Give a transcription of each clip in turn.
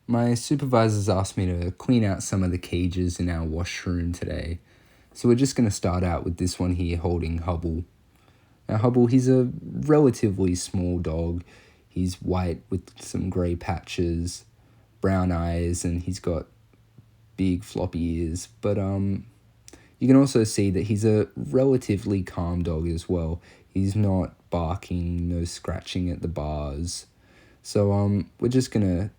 My supervisors asked me to clean out some of the cages in our washroom today. So we're just going to start out with this one here holding Hubble. Now Hubble, he's a relatively small dog. He's white with some grey patches, brown eyes, and he's got big floppy ears. But you can also see that he's a relatively calm dog as well. He's not barking, no scratching at the bars. So we're just gonna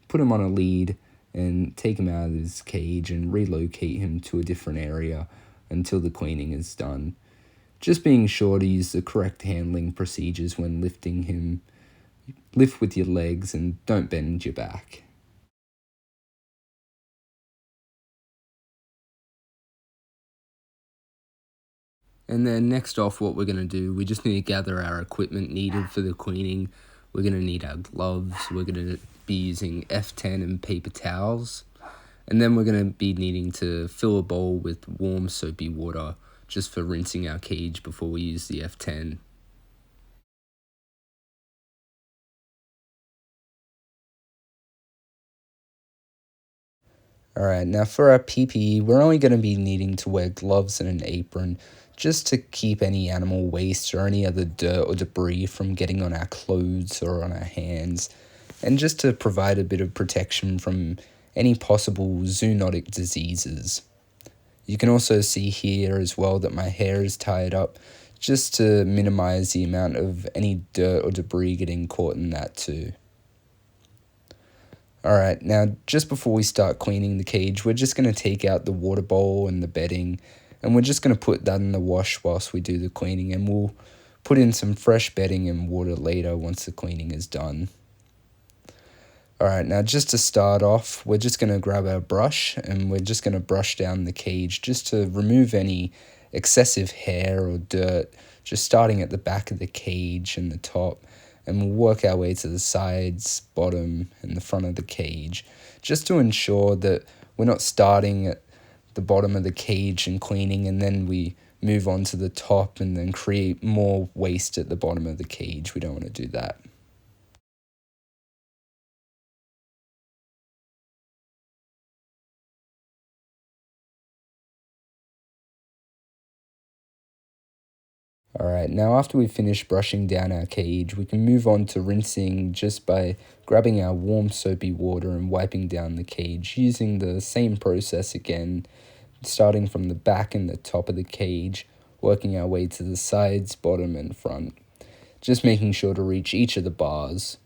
put him on a lead and take him out of his cage and relocate him to a different area until the cleaning is done. Just being sure to use the correct handling procedures when lifting him. Lift with your legs and don't bend your back. And then next off, what we're going to do, we just need to gather our equipment needed for the cleaning. We're going to need our gloves. We're going to be using F10 and paper towels. And then we're going to be needing to fill a bowl with warm soapy water just for rinsing our cage before we use the F10. Alright, now for our PPE, we're only going to be needing to wear gloves and an apron just to keep any animal waste or any other dirt or debris from getting on our clothes or on our hands, and just to provide a bit of protection from any possible zoonotic diseases. You can also see here as well that my hair is tied up just to minimize the amount of any dirt or debris getting caught in that too. Alright, now just before we start cleaning the cage, we're just going to take out the water bowl and the bedding, and we're just going to put that in the wash whilst we do the cleaning, and we'll put in some fresh bedding and water later once the cleaning is done. Alright, now just to start off, we're just going to grab our brush and we're just going to brush down the cage just to remove any excessive hair or dirt, just starting at the back of the cage and the top, and we'll work our way to the sides, bottom, and the front of the cage, just to ensure that we're not starting at the bottom of the cage and cleaning and then we move on to the top and then create more waste at the bottom of the cage. We don't want to do that. Alright, now after we've finished brushing down our cage, we can move on to rinsing just by grabbing our warm soapy water and wiping down the cage, using the same process again, starting from the back and the top of the cage, working our way to the sides, bottom, and front, just making sure to reach each of the bars.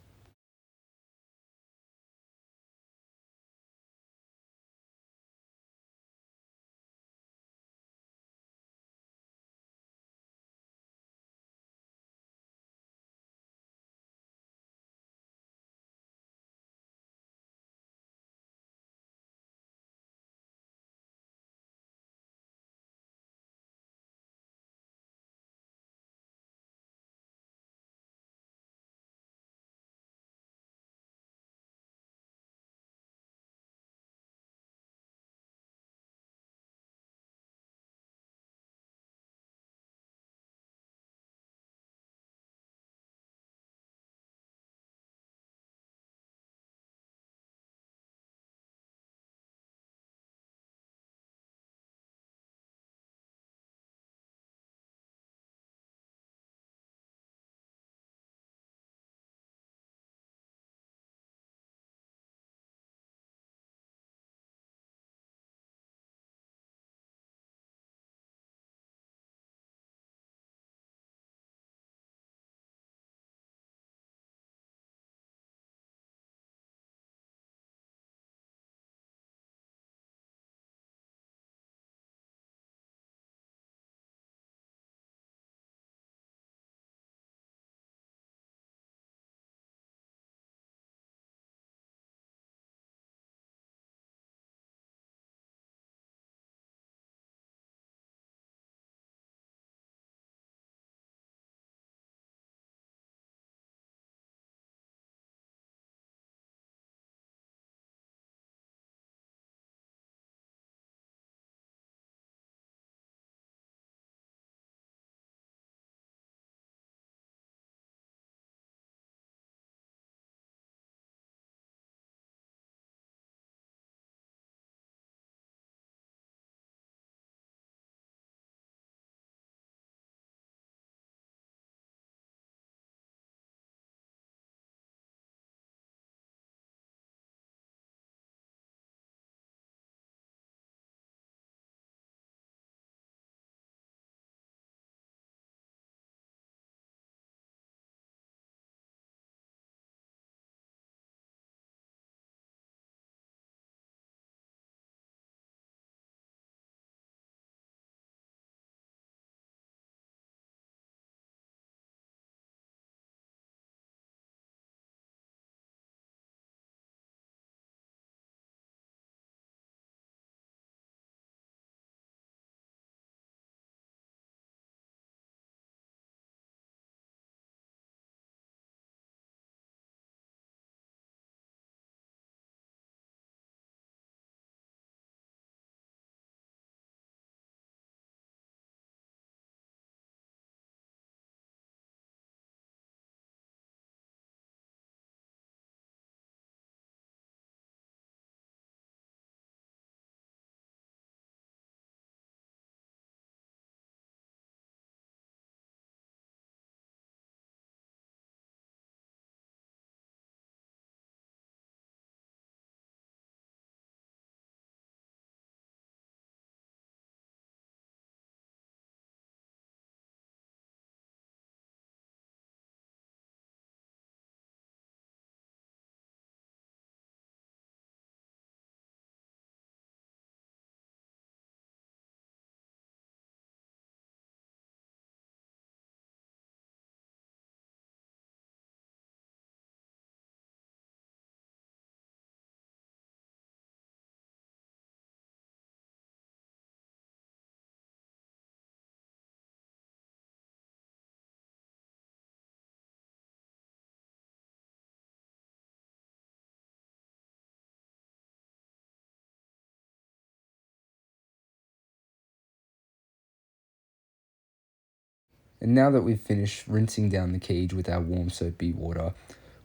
And now that we've finished rinsing down the cage with our warm soapy water,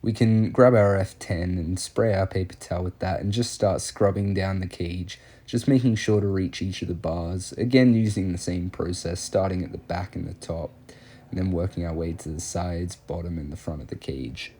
we can grab our F10 and spray our paper towel with that and just start scrubbing down the cage, just making sure to reach each of the bars, again using the same process, starting at the back and the top, and then working our way to the sides, bottom, and the front of the cage.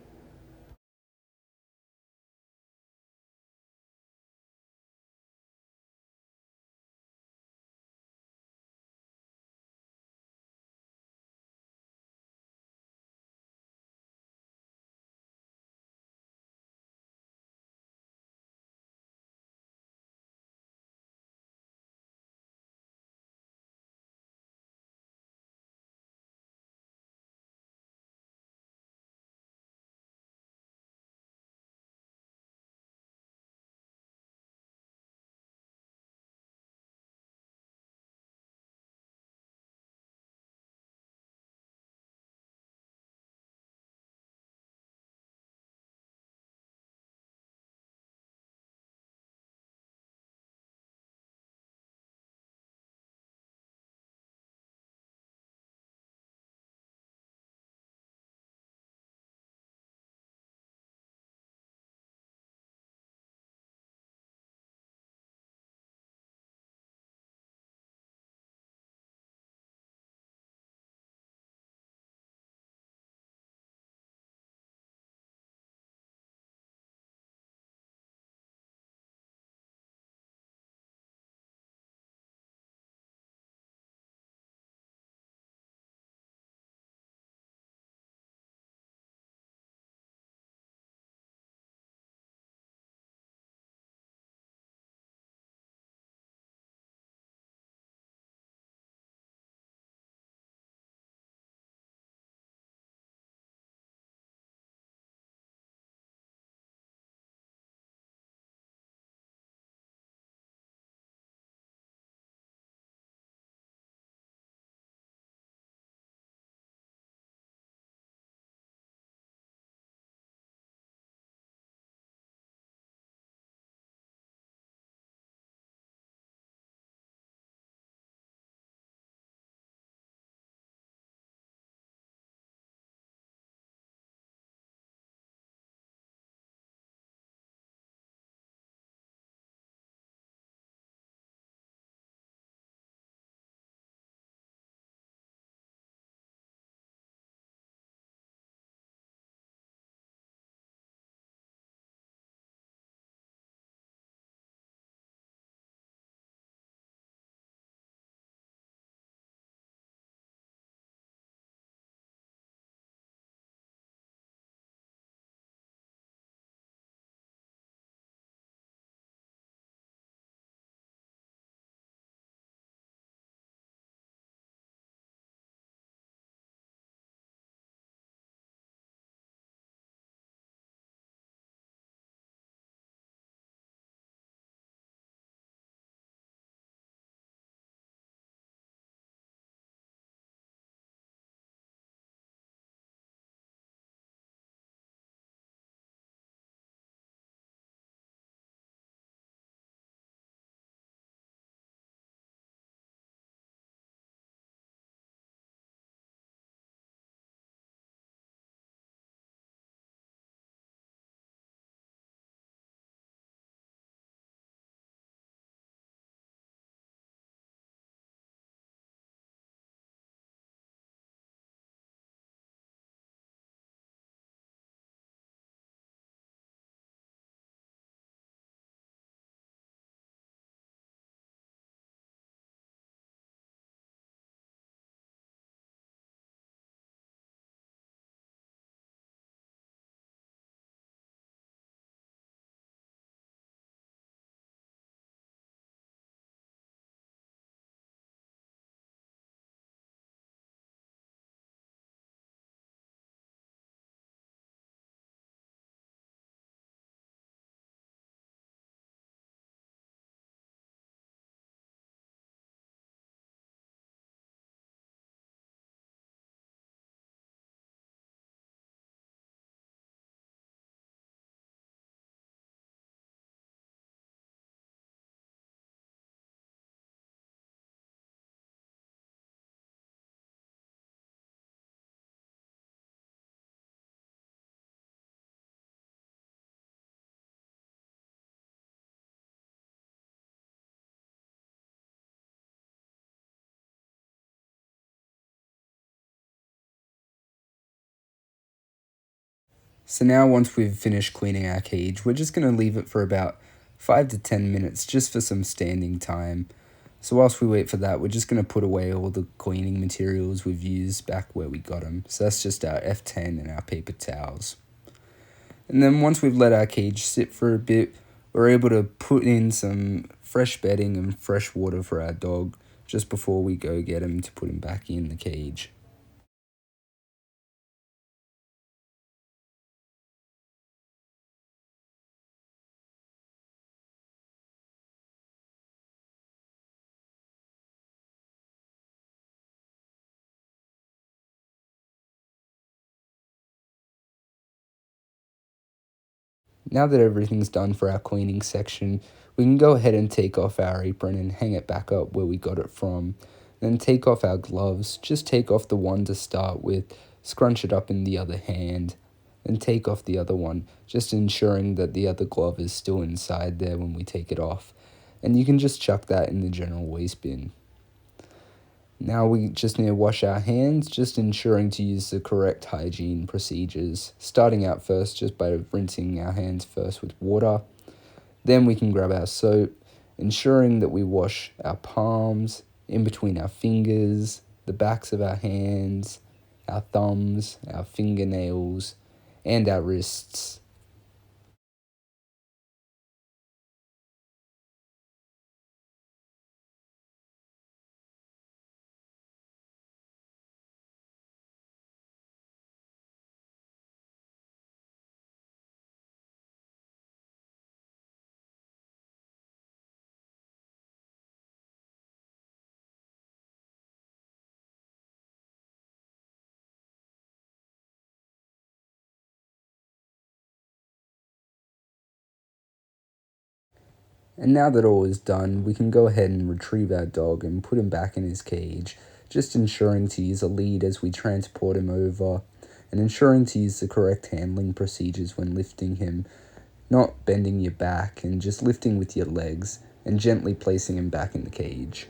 So now once we've finished cleaning our cage, we're just going to leave it for about 5 to 10 minutes just for some standing time. So whilst we wait for that, we're just going to put away all the cleaning materials we've used back where we got them. So that's just our F10 and our paper towels. And then once we've let our cage sit for a bit, we're able to put in some fresh bedding and fresh water for our dog just before we go get him to put him back in the cage. Now that everything's done for our cleaning section, we can go ahead and take off our apron and hang it back up where we got it from. Then take off our gloves, just take off the one to start with, scrunch it up in the other hand, and take off the other one, just ensuring that the other glove is still inside there when we take it off. And you can just chuck that in the general waste bin. Now we just need to wash our hands, just ensuring to use the correct hygiene procedures. Starting out first just by rinsing our hands first with water. Then we can grab our soap, ensuring that we wash our palms, in between our fingers, the backs of our hands, our thumbs, our fingernails, and our wrists. And now that all is done, we can go ahead and retrieve our dog and put him back in his cage, just ensuring to use a lead as we transport him over, and ensuring to use the correct handling procedures when lifting him, not bending your back and just lifting with your legs, and gently placing him back in the cage.